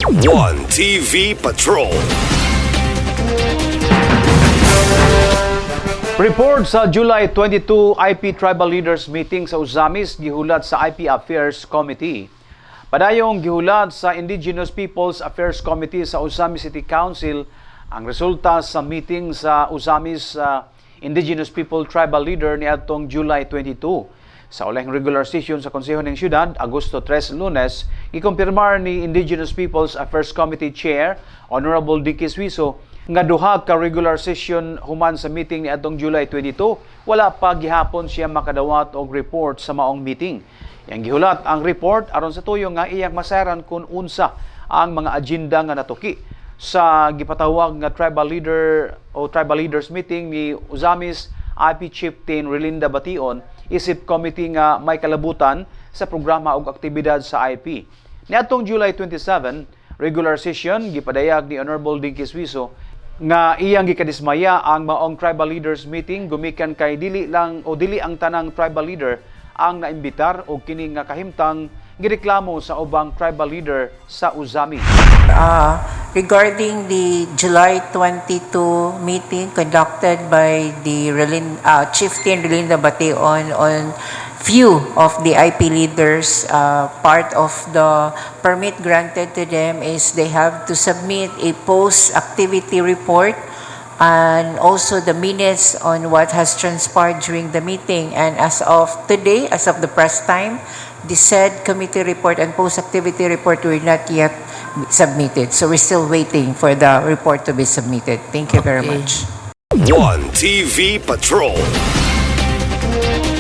One TV Patrol. Report sa July 22 IP Tribal Leaders Meeting sa Uzamis gihulat sa IP Affairs Committee. Padayong gihulat sa Indigenous Peoples Affairs Committee sa Uzamis City Council ang resulta sa meeting sa Uzamis Indigenous People Tribal Leader niadtong July 22. Sa ulahing regular session sa Konseho ng Siyudad, Agosto 3, Lunes, ikumpirmar ni Indigenous Peoples Affairs Committee Chair, Honorable Dicky Suiso, nga duha ka regular session human sa meeting ni atong July 22, wala pa gihapon siya makadawat og report sa maong meeting. Yang gihulat ang report aron sa tuyo nga iyang masaran kung unsa ang mga agenda nga natuki sa gipatawag nga tribal leaders meeting ni Uzamis IP Chieftain Relinda Bation isip committee nga may kalabutan sa programa ug aktibidad sa IP. Niadtong July 27, regular session gipadayag ni Honorable Dicky Suiso nga iyang gikadismaya ang maong tribal leaders meeting gumikan kay dili ang tanang tribal leader ang naimbitar og kini nga kahimtang gireklamo sa ubang tribal leader sa Uzamis. Regarding the July 22 meeting conducted by the Chieftain Relinda Bation on few of the IP leaders, part of the permit granted to them is they have to submit a post-activity report and also the minutes on what has transpired during the meeting. And as of today, as of the press time, the said committee report and post-activity report were not yet submitted. So we're still waiting for the report to be submitted. Thank you very much. One TV Patrol.